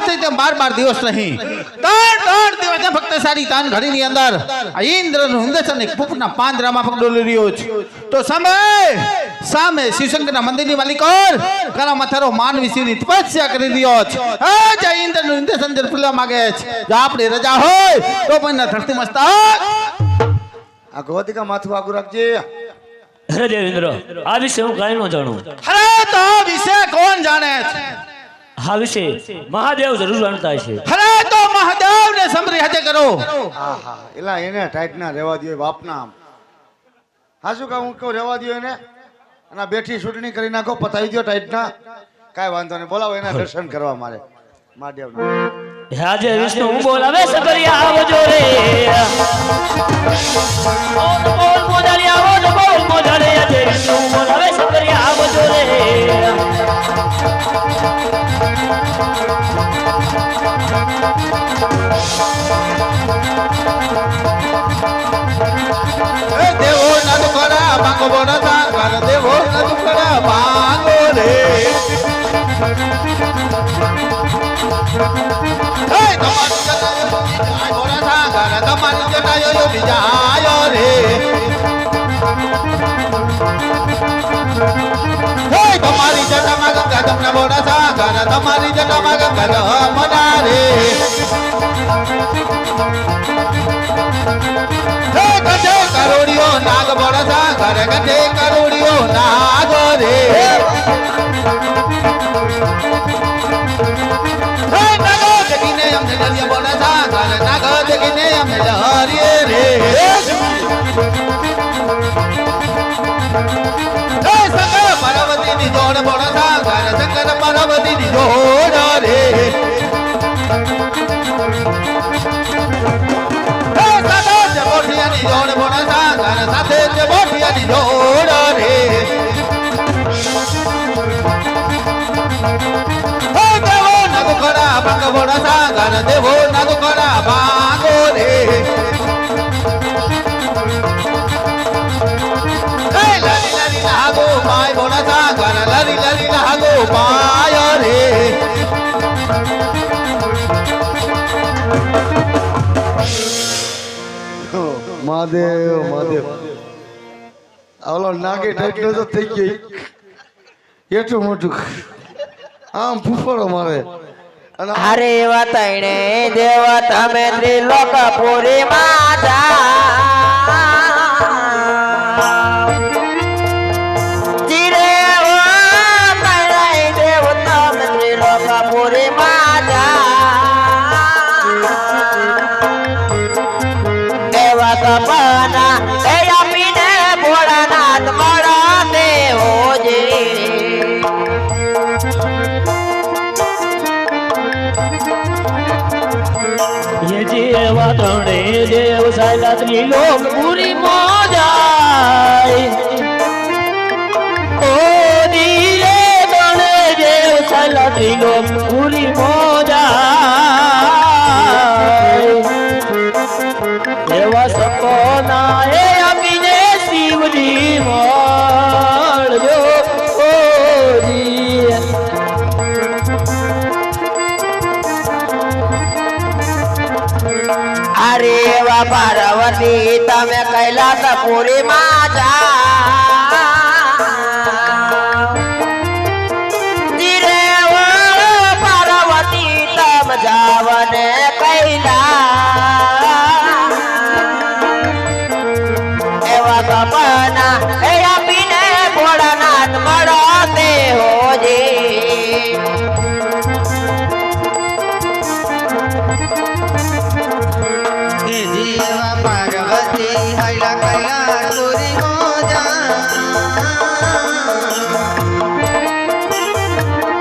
તે 12 દિવસ નહીં 3 દિવસ ફક્ત સારી તાન ઘડીની અંદર આ ઇન્દ્રનું ઇન્દ્રસન એક પુપના પાંજરામાં પકડોલી રહ્યો છે તો સામે શિવશંકરના મંદિરની માલિકોર કરા મથારો માનવી શિવની તપસ્યા કરી રહ્યો છે હા જય ઇન્દ્રનું ઇન્દ્રસન જે ફૂલવા માંગે છે જો આપણે રજા હોય તો પણ ધરતી મસ્તક આ ગોતિકા માથું આગું રાખજે અરે દેવેન્દ્ર આ વિશે હું કાંઈ ન જાણું અરે તો આ વિશે કોણ જાણે છે આ વિશે મહાદેવ જરૂર જાણતા છે અરે તો મહાદેવને સમરી હાજે કરો આહા એલા એને ટાઈટ ના રહેવા દયો બાપના હાસુ કા હું કહું રહેવા દયો એને અને બેઠી ચૂંટણી કરી નાખો પતાવી દો ટાઈટ ના કાઈ વાંધો નહીં બોલાવો એના દર્શન કરવા મારે મહાદેવ આજે વિષ્ણુ હું બોલાવે સબરિયા આવજો રે બોલ મોજાલી આવો બોલ મોજાલી આજે વિષ્ણુ બોલાવે સબરિયા આવજો રે દેવો ના દુખડા માંગો બોડા કર દેવો ના દુખડા માંગો રે હે તમારી જટાયો બોડા કર તમારી જટાયો બીજાયો રે હે તમારી જટામાં ગંગા તમને બોડા કર તમારી જટામાં ગંગા મના રે ગઢે કરોડિયો નાગ બળસા ઘરે ગઢે કરોડિયો નાગ રે હે નાગ જગીને અમને દરિયા બળસા ઘરે નાગ જગીને અમને હરિયે રે હે શંકર પાર્વતીની જોડ બળસા ઘરે શંકર પાર્વતીની જોડ રે બોઠિયાની જોડ બોડા સાગર સાથે તે બોઠિયાની જોડ રે હે દેવો નગો ખડા ભાંગ બોડા સાગર દેવો નગો ખડા ભાંગો રે હે લરી લરી લાગો પાય બોડા સાગર લરી લરી લાગો પાય રે મહાદેવ મહાદેવ ઓલો નાગે ટાઈટ તો થઈ ગઈ એટલું મોટું આમ ફૂફડો મારે અને અરે વતણે દેવ તમે ત્રિલોક પુરી માં જીરે ઓ મરાઈ દેવ તમે ત્રિલોક પુરી માં એવા તપના એ આપીને ભોળાનાથ મળા દેવો જે એવા ત્રણે દેવ સાયલા ત્રિલોક પૂરી મોજાય ઓ ધીરે ત્રણે દેવ સાયલા ત્રિલોક પૂરી મોજાય એવા સપના એ આપીને શિવજી મળજો ઓ જી અરે વા પાર્વતી તમે કૈલાસ પુરી માં ધીરે ઓ પાર્વતી તમ જાવને કૈલાસ એવા સપના એ આપીને ભોળાનાથ મળો તે હોજી જીવા પાર્વતી હૈલા કૈલાસ પુરી મોજા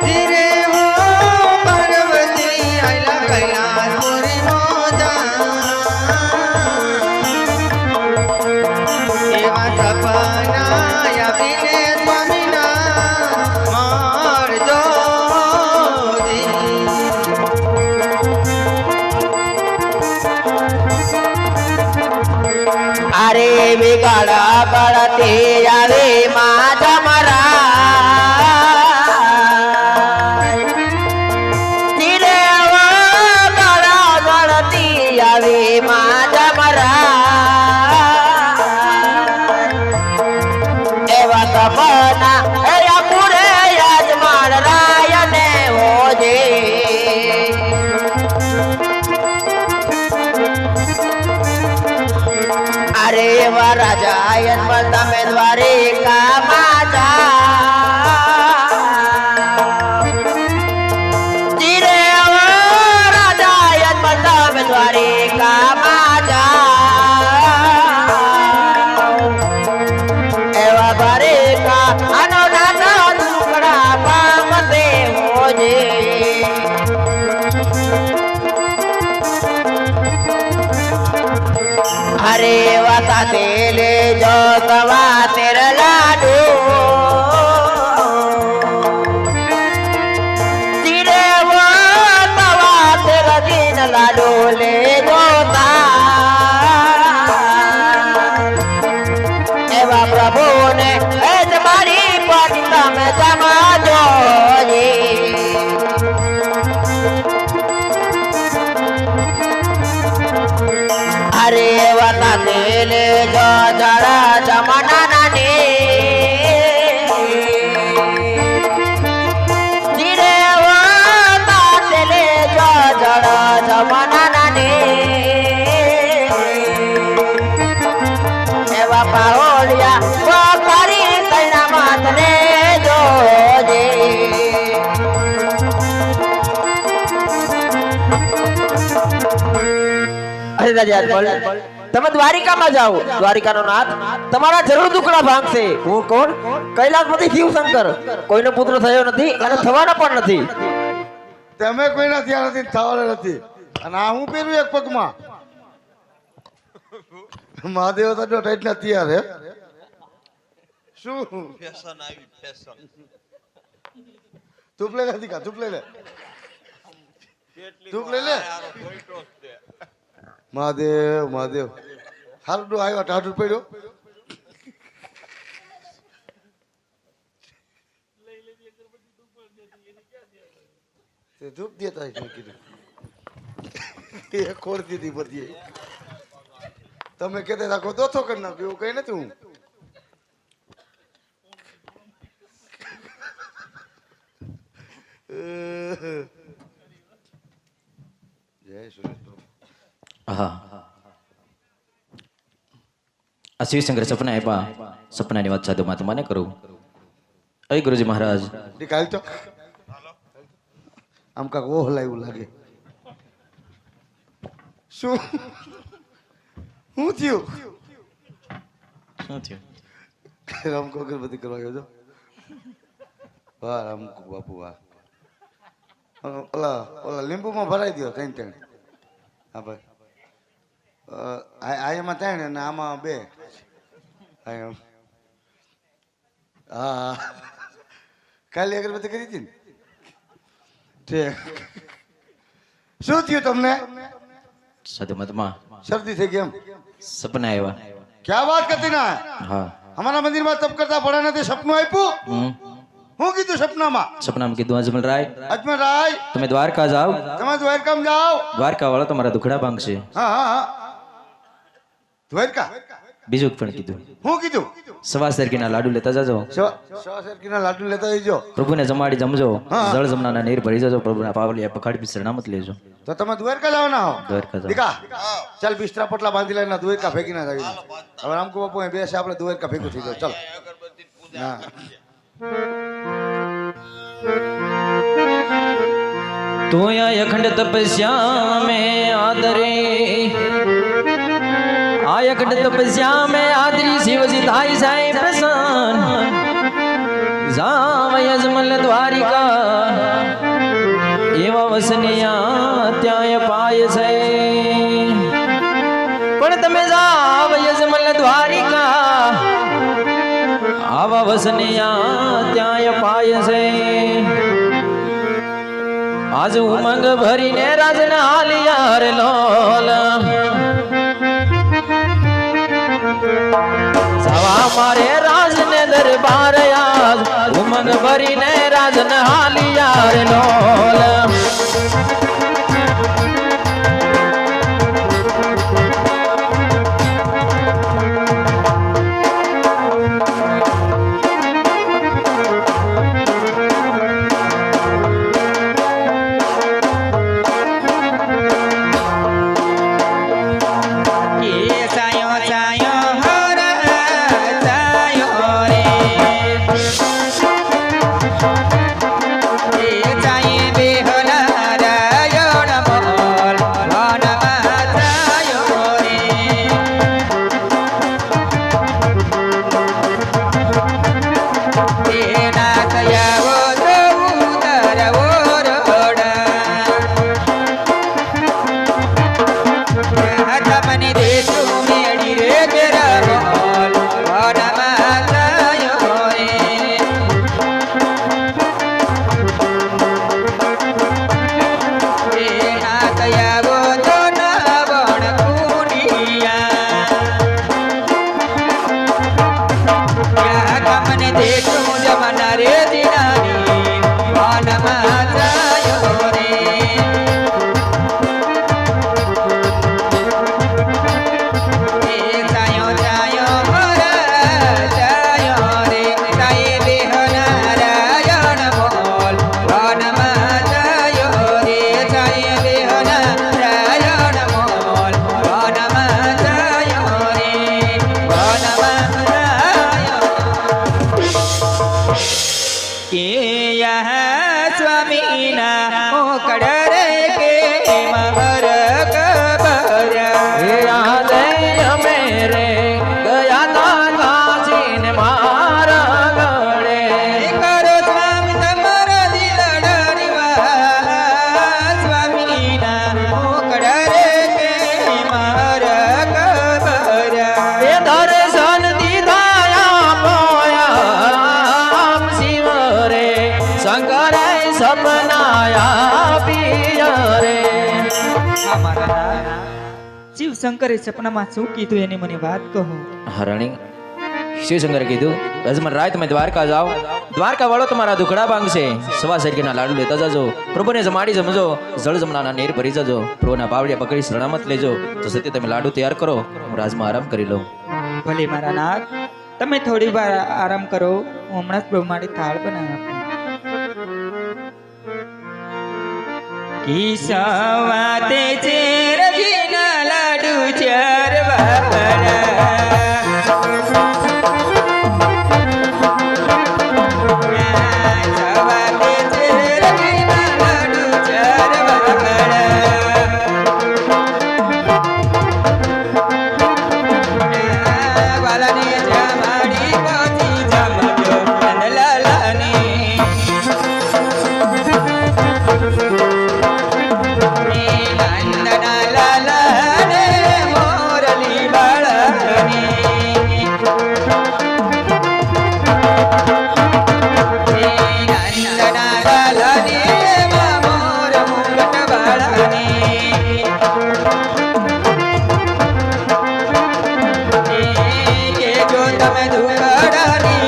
ધીરે હો પાર્વતી હૈલા કૈલાસ પુરી મોજા એવા સપના આપીને સ્વામીના મારજો અરે વિગાડા પડતી આવે માં જમરા ધીરે ઓ બાપના એ પૂરે યજમાન રાય ને હોજે અરે એવા રાજા યજમાન તમે દ્વારિકામાં જાઓ ધીરે એવા રાજા યજમાન તમે દ્વારિકામાં જાઓ એવા દ્વારિકા આનો નાનો ટુકડા પામતે હોજે અરે વાતા તેલે જો તવા તેર લાડુ ધીરે વો તવા તેર દિન લાડુ લે જોતા એવા પ્રભુને એ તમારી પદ તમે જમાજો અરે વાતા તેલે જો જડા જમના નાની ધીરે વાતા તેલે જો જડા જમના નાની એવા પાહોલિયા કરી તૈના માતને જોજે અરે રાજા તમે દ્વારિકામાં જાઓ દ્વારિકાનો નાથ તમારા જરૂર દુકડા ભાંગશે હું કોણ કૈલાસપતિ શિવશંકર કોઈનો પુત્ર થયો નથી અને થવાનો પણ નથી તમે કોઈના ત્યાં નથી થવાના નથી અને આ હું પહેર્યું એક પગમાં મહાદેવ તો ટાઈટ ના તૈયાર હે શું ફેશન આવી ફેશન તું લઈ લે દીકા તું લઈ લે તું લઈ લે મહાદેવ મહાદેવ હારું આવ્યો ટાઢું પડ્યો તે ધૂપ દેતા કીધું એ ખોર દીધી બધી તમે કહેતા રાખો દોથો કરી નાખ્યો એવું કઈ નથી હું જય સુરેશ હા આ શિવશંકર સપના આપ્યા સપનાની વાત સાધુ માં મને કરું અય ગુરુજી મહારાજ કાલ તો આમ કાક ઓહ લાવ્યું લાગે શું શું થયું શું થયું રામકો અગરબત્તી કરવા ગયો છો વાહ રામકો બાપુ વાહ ઓલા ઓલા લીંબુમાં ભરાઈ દો ત્રણ હા ભાઈ આ એમાં ત્રણ અને આમાં બે હા કાલે અગરબત્તી કરી હતી ને શું થયું તમને સાધુ મતમાં શરદી થઈ ગઈ એમ સપના આવ્યા ક્યાં વાત કરતી ના હા અમારા મંદિરમાં તપ કરતા પડે નથી સપનું આપ્યું હું કીધું સપનામાં સપનામાં કીધું અજમલ રાય અજમલ રાય તમે દ્વારકા જાઓ તમે દ્વારકામાં જાઓ દ્વારકા વાળો તમારા દુખડા ભાંગશે હા હા હા દ્વારકા બીજું પણ કીધું હું કીધું સવા સરકીના લાડુ લેતા જાજો સરકીના લાડુ લેતા જજો પ્રભુને જમાડી જમજો હા. જળ જમનાના નીર ભરી જજો પ્રભુના પાવલિયા પખાડી પી શરણામત લેજો તો તમે દ્વારકા જવાના હો દ્વારકા જાઓ દીકા ચાલ બિસ્તરા પટલા બાંધી લઈને દ્વારકા ફેંકી ના જાવી હવે રામકો બાપુ અહીં બેસે આપણે દ્વારકા ભેગું થઈ જાવ ચાલો હા તું અખંડ તપસ્યા में आदरे आ अखंड तपस्या में आदरी शिवजी थाई साई प्रसन्न जाव यजमल द्वारिका एवा वसनिया ત્યાંય પાય છે પણ તમે જાવ યજમલ દ્વારિકા આવા વસનિયા ત્યાંય પાય છે આજ ઉમંગ ભરીને રાજના હાલિયાર લોલ સવા મારે રાજને દરબાર આજ ઉમંગ ભરીને રાજના હાલિયાર લોલ શિવશંકરે સપનામાં શું કીધું એની મને વાત કહો. હા રાણી, શિવશંકરે કીધું અજમલ રાય તમે દ્વારકા જાઓ, દ્વારકા વાળો તમારા દુખડા ભાંગશે, સવા શેરકીના લાડુ લેતા જજો, પ્રભુને જમાડી જમજો, જળ જમનાના નીર ભરી જજો, પ્રભુના બાવળિયા પકડી શરણામત લેજો. તો સત્ય તમે લાડુ તૈયાર કરો, હું રાજમાં આરામ કરી લઉં. ભલે મારા નાથ, તમે થોડી વાર આરામ કરો, હું હમણાં જ પ્રભુ માટે થાળ બનાવી આપું. કિસાવાતે છે રજીના લાડુ ચાર વાળા. તમે દુખડાની